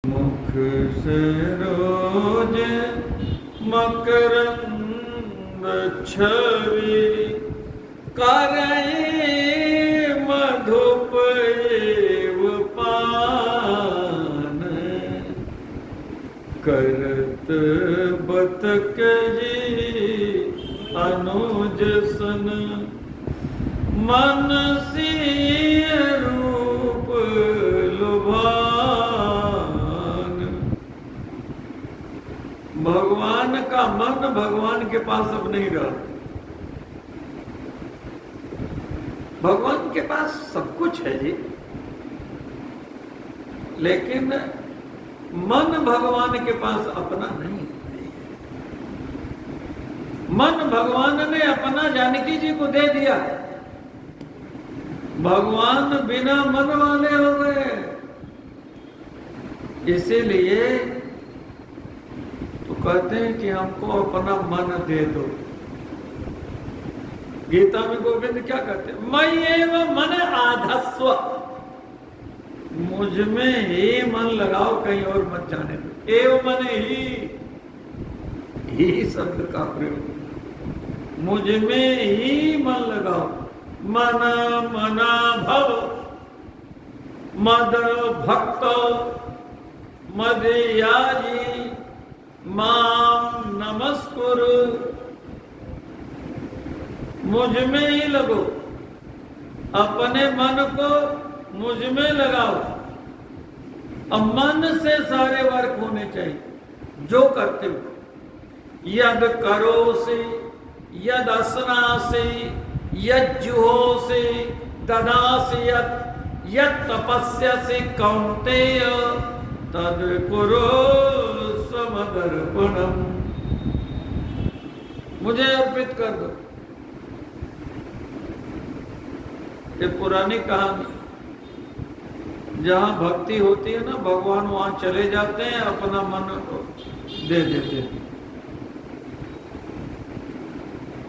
मुख से रोज मकरंद छवि करई मधुप एव पान करत बतक जी अनुज सन मन सिय रूप लुभान। भगवान का मन भगवान के पास अब नहीं रहा। भगवान के पास सब कुछ है जी, लेकिन मन भगवान के पास अपना नहीं। मन भगवान ने अपना जानकी जी को दे दिया। भगवान बिना मन वाले हो गए। इसीलिए तो कहते हैं कि हमको अपना मन दे दो। गीता में गोविंद क्या कहते हैं? मयि एव मन आधस्व, मुझ में ही मन लगाओ, कहीं और मत जाने दो। एव मन ही शब्द का प्रयोग, मुझ में ही मन लगाओ। मना मना भव मद भक्त मदयाजी माम नमस्कुरु। मुझ में ही लगो, अपने मन को मुझ में लगाओ। अब मन से सारे वर्क होने चाहिए जो करते हो। यद करोसि यद असनासि यद जुहोसि ददासि यद तपस्यसि कौन्तेय तद कुरु स्वमदर्पणम्। मुझे अर्पित कर दो। ये पुरानी कहानी, जहां भक्ति होती है ना, भगवान वहां चले जाते हैं, अपना मन दे देते हैं।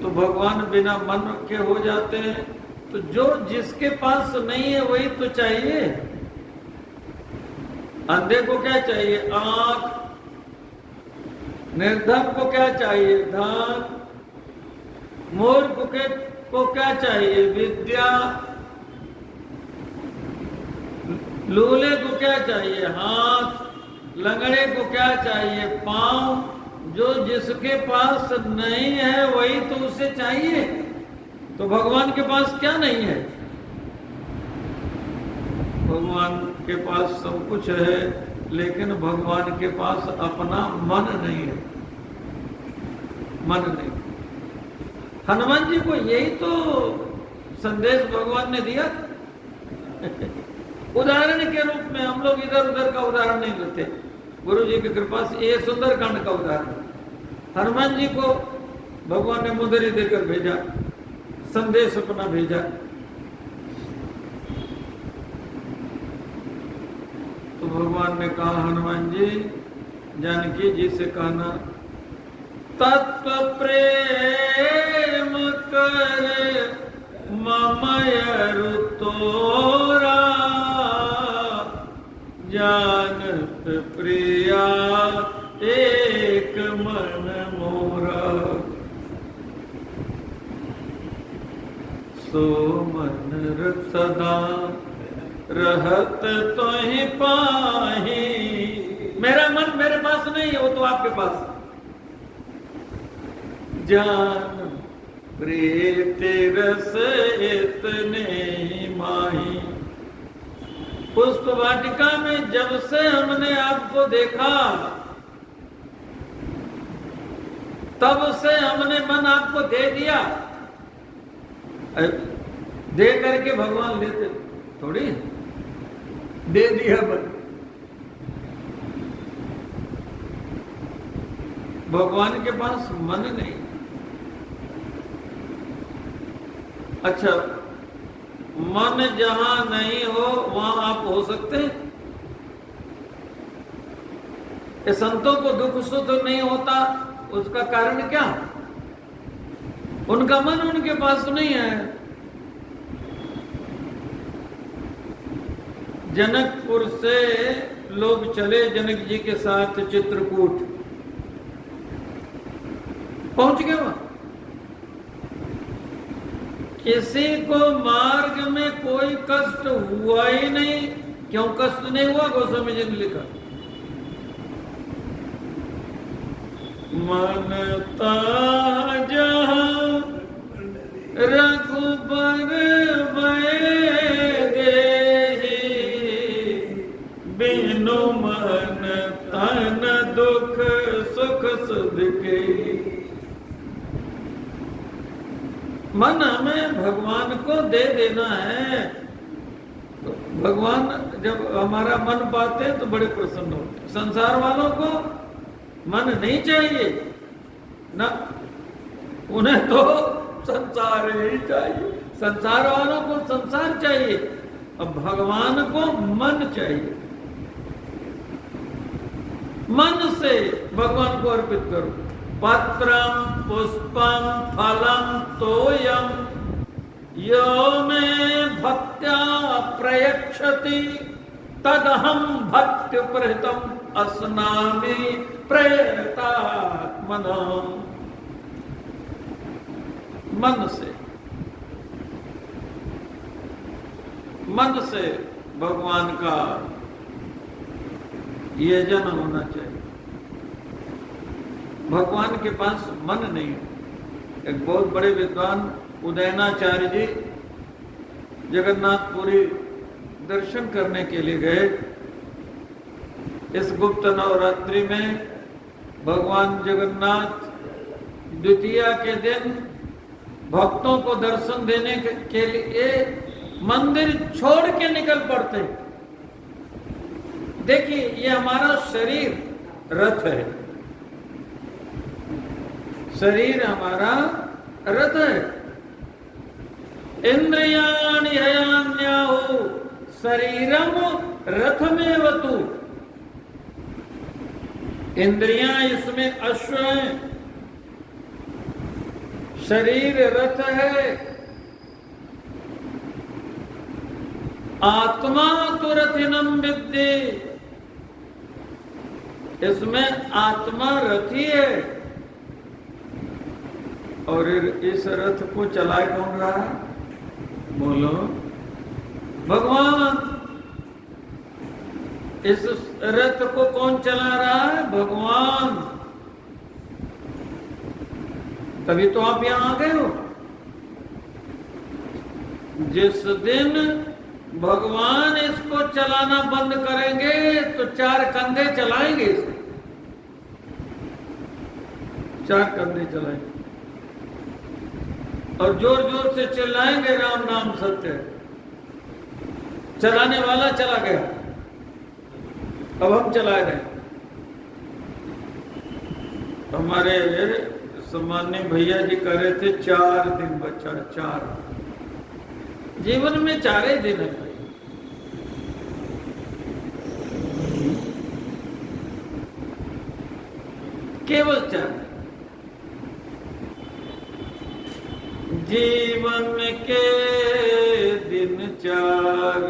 तो भगवान बिना मन के हो जाते हैं। तो जो जिसके पास नहीं है वही तो चाहिए। अंधे को क्या चाहिए? आंख। निर्धन को क्या चाहिए? धन। मूर्ख को क्या चाहिए? विद्या। लूले को क्या चाहिए? हाथ। लंगड़े को क्या चाहिए? पांव। जो जिसके पास नहीं है वही तो उसे चाहिए। तो भगवान के पास क्या नहीं है? भगवान के पास सब कुछ है, लेकिन भगवान के पास अपना मन नहीं है। मन नहीं। हनुमान जी को यही तो संदेश भगवान ने दिया। उदाहरण के रूप में हम लोग इधर उधर का उदाहरण नहीं लेते। गुरु जी की कृपा से ये सुंदरकांड का उदाहरण। हनुमान जी को भगवान ने मुंदरी देकर भेजा, संदेश अपना भेजा। तो भगवान ने कहा, हनुमान जी जानकी जी से कहना, तत्व प्रेम कर ममयरु तोरा जानत प्रिया एक मन मोरा। सो मन सदा रहत तो ही पाही। मेरा मन मेरे पास नहीं है, वो तो आपके पास। जान प्रीत रस इतने माही। पुष्प वाटिका में जब से हमने आपको देखा, तब से हमने मन आपको दे दिया। दे करके भगवान लेते थोड़ी, दे दिया मन। भगवान के पास मन नहीं। अच्छा, मन जहां नहीं हो वहां आप हो सकते हैं? ये संतों को दुख सुख नहीं होता, उसका कारण क्या? उनका मन उनके पास नहीं है। जनकपुर से लोग चले जनक जी के साथ चित्रकूट, पहुंच गए वहां। किसी को मार्ग में कोई कष्ट हुआ ही नहीं। क्यों कष्ट नहीं हुआ? गोस्वामी जी ने लिखा, मनता जहां रघुबर देहि, बिनु मन तन दुख सुख सुध के। मन हमें भगवान को दे देना है। तो भगवान जब हमारा मन पाते हैं तो बड़े प्रसन्न होते हैं। संसार वालों को मन नहीं चाहिए ना, उन्हें तो संसार ही चाहिए। संसार वालों को संसार चाहिए, अब भगवान को मन चाहिए। मन से भगवान को अर्पित करो। पत्रम पुष्पम फलम तोयम यो में भक्त्या प्रयच्छति, तदहम भक्ति प्रहितम अस्नामि प्रयतात्मना। मन से भगवान का ये जन्म होना चाहिए। भगवान के पास मन नहीं है। एक बहुत बड़े विद्वान उदयनाचार्य जी जगन्नाथपुरी दर्शन करने के लिए गए। इस गुप्त नवरात्रि में भगवान जगन्नाथ द्वितीया के दिन भक्तों को दर्शन देने के लिए मंदिर छोड़ के निकल पड़ते। देखिए, ये हमारा शरीर रथ है। शरीर हमारा रथ है। इंद्रियाणि हयान्याहु शरीरम रथमेवतु। इंद्रियां इसमें अश्व है, शरीर रथ है। आत्मा तो रथिनम विद्ये, इसमें आत्मा रथी है। और इस रथ को चलाए कौन रहा है? बोलो, भगवान। इस रथ को कौन चला रहा है? भगवान। तभी तो आप यहां आ गए हो। जिस दिन भगवान इसको चलाना बंद करेंगे तो चार कंधे चलाएंगे इसे। चार कंधे चलाएंगे और जोर जोर से चिल्लाएंगे, राम नाम सत्य है। चलाने वाला चला गया, अब हम चला रहे। हमारे सम्माननीय भैया जी कह रहे थे 4 दिन बचा। 4 जीवन में 4 ही दिन है भाई। केवल 4 जीवन के दिन 4।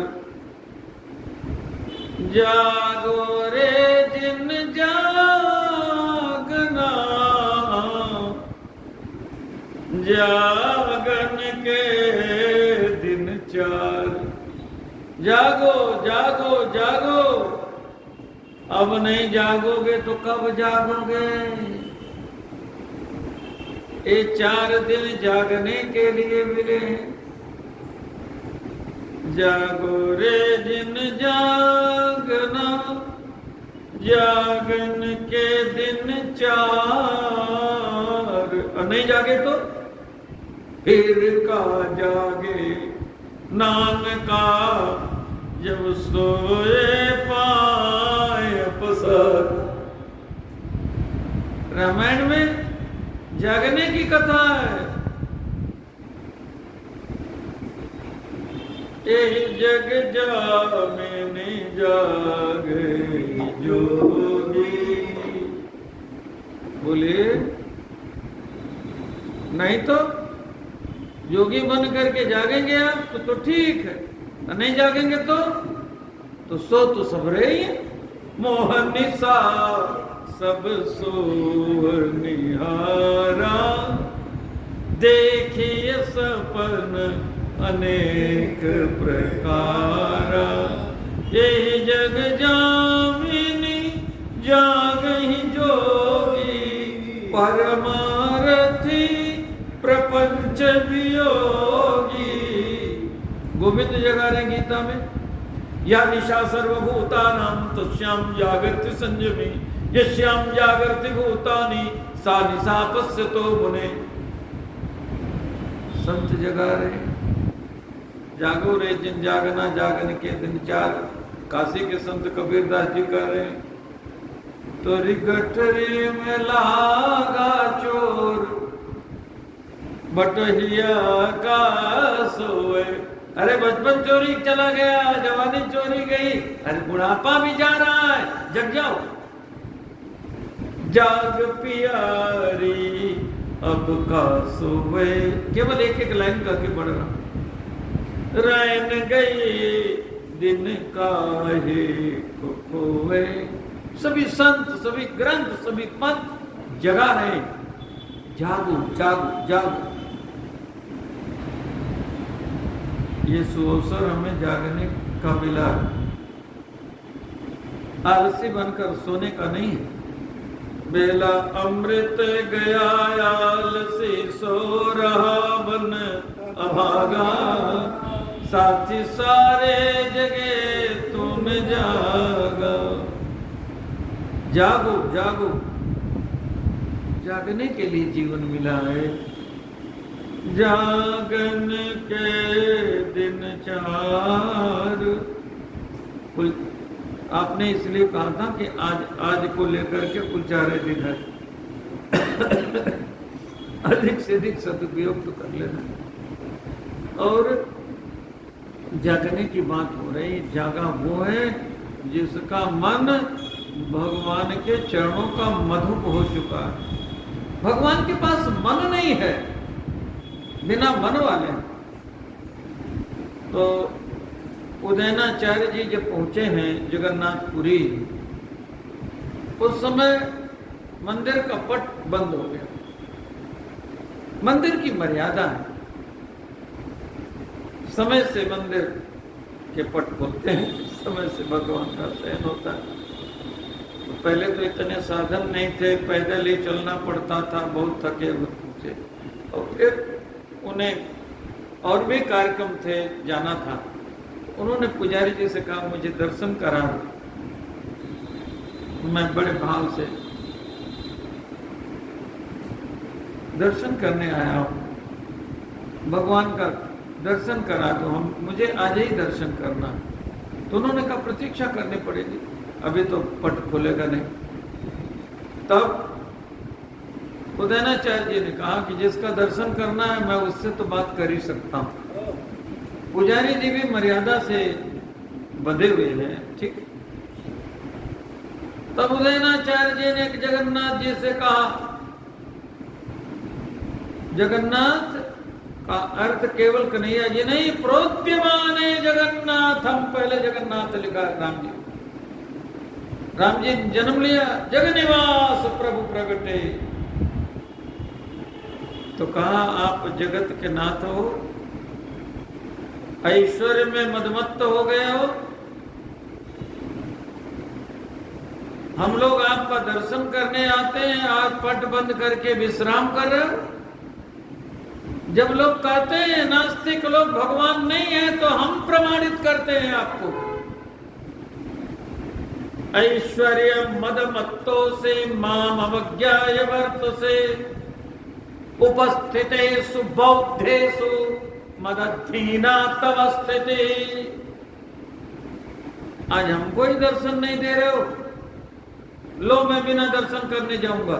जागो रे जिन जागना, जागन के दिन 4। जागो जागो जागो। अब नहीं जागोगे तो कब जागोगे? ये 4 दिन जागने के लिए मिले हैं। जागो रे जिन जागना, जागन के दिन 4। नहीं जागे तो फिर का जागे नानका, जब सोए पाए अपसर। रामायण में जागने की कथा है। यही जग जामिनी जागे जोगी। बोलिए, नहीं तो योगी बन करके जागेंगे आप तो ठीक है, नहीं जागेंगे तो सो तो सब रहे ही है। मोहनिसा सब सोहर निहारा, देखिए सपन अनेक प्रकारा, यही जग जामिनी जागहि जोगी, परमारथी प्रपंच वियोगी। गोविंद जगा रहे गीता में, या निशा सर्वभूतानां तस्यां जागर्ति संयमी, यस्यां जागर्ति भूतानि सा निशा पश्यतो मुने। संत जगा रहे, जागो रे जिन जागना जागन के दिन चार। काशी के संत कबीरदास जी कह रहे हैं, तो गठरी में लागा चोर, बटहिया का सोए। अरे बचपन चोरी चला गया, जवानी चोरी गई, अरे बुढ़ापा भी जा रहा है, जग जाओ। जाग पियारी अब का सोए, केवल एक एक लाइन करके पढ़ रहा। रैन गई दिन काहे को खोए। सभी संत, सभी ग्रंथ, सभी पंथ जगा रहे, जागो जागो जागो। ये सुअवसर हमें जागने का मिला, आलसी बनकर सोने का नहीं है। बेला अमृत गया आलसी सो रहा बन अभागा, साथी सारे जगे तुम जागा। जागो जागो, जागने के लिए जीवन मिला है। जागन के दिन चार, आपने इसलिए कहा था कि आज को लेकर के कुल 4 दिन है। अधिक से अधिक सदुपयोग तो कर लेना। और जागने की बात हो रही, जागा वो है जिसका मन भगवान के चरणों का मधुप हो चुका है। भगवान के पास मन नहीं है, बिना मन वाले। तो उदयनाचार्य जी जब पहुंचे हैं जगन्नाथपुरी, उस समय मंदिर का पट बंद हो गया। मंदिर की मर्यादा है, समय से मंदिर के पट खोलते हैं, समय से भगवान का शयन होता है। तो पहले तो इतने साधन नहीं थे, पैदल ही चलना पड़ता था, बहुत थके हुए पहुंचे। और फिर उन्हें और भी कार्यक्रम थे, जाना था। उन्होंने पुजारी जी से कहा, मुझे दर्शन करा। मैं बड़े भाव से दर्शन करने आया हूँ, भगवान का दर्शन करा दो, मुझे आज ही दर्शन करना। तो उन्होंने कहा प्रतीक्षा करनी पड़ेगी, अभी तो पट खुलेगा नहीं। तब उदयनाचार्य जी ने कहा कि जिसका दर्शन करना है मैं उससे तो बात कर ही सकता हूँ। पुजारी जी भी मर्यादा से बंधे हुए हैं, ठीक। तब उदयनाचार्य जी ने जगन्नाथ जी से कहा, जगन्नाथ का अर्थ केवल कन्हैया जी नहीं, प्रोद्यमाने जगन्नाथ। हम पहले जगन्नाथ लिखा है राम जी। राम जी जन्म लिया, जगनिवास प्रभु प्रगटे। तो कहा आप जगत के नाथ हो, ऐश्वर्य में मदमत्त हो गए हो। हम लोग आपका दर्शन करने आते हैं, आज पट बंद करके विश्राम कर रहे हो। जब लोग कहते हैं नास्तिक लोग भगवान नहीं है, तो हम प्रमाणित करते हैं आपको। ऐश्वर्य मदमत्तो से माम अवज्ञाय वर्तसे, उपस्थितेषु बौद्धेषु मदधीना तव स्थिति। आज हमको ही दर्शन नहीं दे रहे हो, लो मैं बिना दर्शन करने जाऊंगा।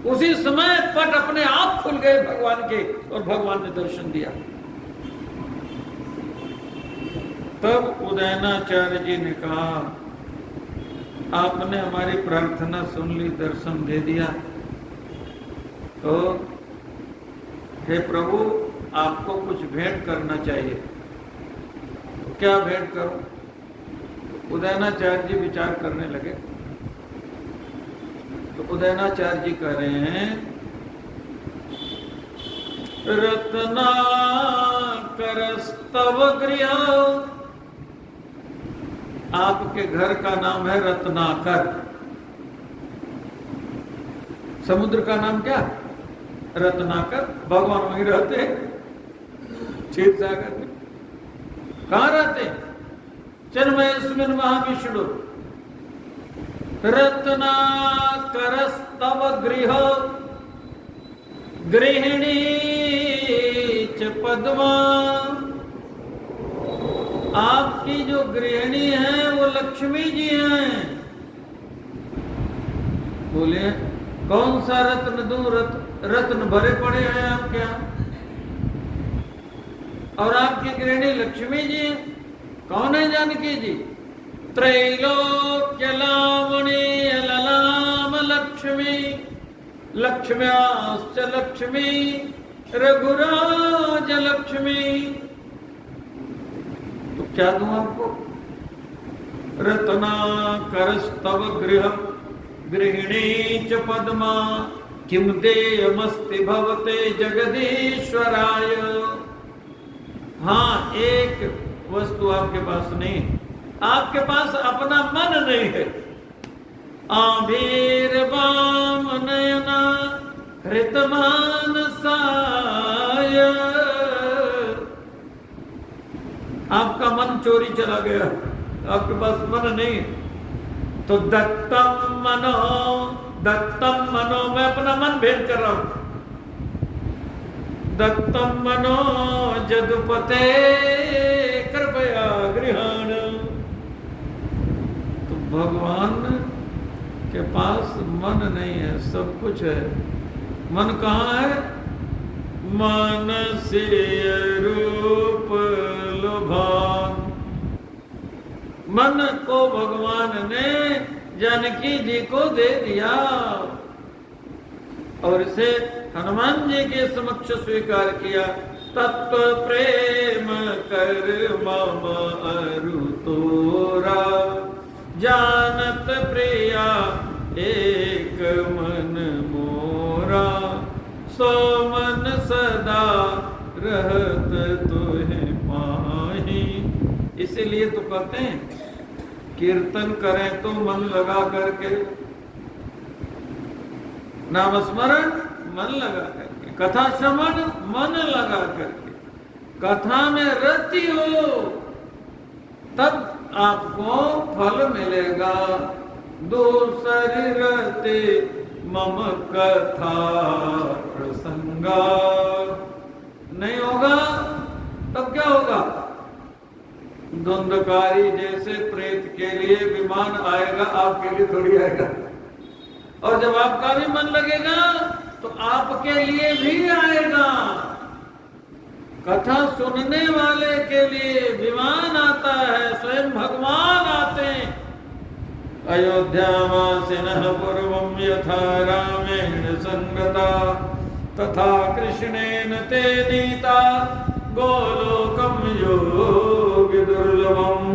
उसी समय पट अपने आप खुल गए भगवान के, और भगवान ने दर्शन दिया। तब उदयनाचार्य जी ने कहा, आपने हमारी प्रार्थना सुन ली, दर्शन दे दिया, तो हे प्रभु आपको कुछ भेंट करना चाहिए। तो क्या भेंट करूं? उदयनाचार्य जी विचार करने लगे। तो उदयनाचार्य जी कह रहे हैं, रत्नाकरस्तव गृह, आपके घर का नाम है रत्नाकर। समुद्र का नाम क्या? रत्नाकर। भगवान वहीं रहते हैं क्षीर सागर में। कहाँ रहते? चिन्मयस्मिन् महाविष्णु। रत्नाकरस्तव गृह गृहिणी च पद्मा, आपकी जो गृहिणी है वो लक्ष्मी जी हैं। बोले कौन सा रत्न दूं? रत्न भरे पड़े हैं आपके यहाँ, और आपकी गृहिणी लक्ष्मी जी हैं। कौन है जानकी जी? त्रैलोक्य लावणी ललाम लक्ष्मी, लक्ष्म्याश्च लक्ष्मी रघुराज लक्ष्मी। तो क्या दूं आपको? रत्नाकरस्तव गृह गृहिणी च पद्मा, किम देयमस्ति भवते जगदीश्वराय। हाँ, एक वस्तु आपके पास नहीं, आपके पास अपना मन नहीं है। आभिर्वाम नयना हृतमानसाय, आपका मन चोरी चला गया, आपके पास मन नहीं। तो दत्तम मनो, मैं अपना मन भेद कर रहा हूं। दत्तम मनो जदुपते कृपया गृहाण। तो भगवान के पास मन नहीं है, सब कुछ है। मन कहाँ है? मन से रूप लुभान। मन को भगवान ने जानकी जी को दे दिया, और इसे हनुमान जी के समक्ष स्वीकार किया। तत्व प्रेम कर मम अरु तोरा, जानत प्रिया एक मन मोरा, सो मन सदा रहत तुहे माही। इसीलिए तो कहते हैं कीर्तन करें तो मन लगा करके, नाम स्मरण मन लगा करके, कथा श्रवण मन लगा करके, कथा में रति हो, तब आपको फल मिलेगा। दूसरी रति मम कथा प्रसंगा नहीं होगा, तब क्या होगा? धुंधकारी जैसे प्रेत के लिए विमान आएगा, आपके लिए थोड़ी आएगा। और जब आपका भी मन लगेगा तो आपके लिए भी आएगा। कथा सुनने वाले के लिए विमान आता है, स्वयं भगवान आते हैं। अयोध्यावासिनः पूर्वं यथा रामेण संगता, तथा कृष्णेन ते नीता गोलोकं योगिदुर्लभम्।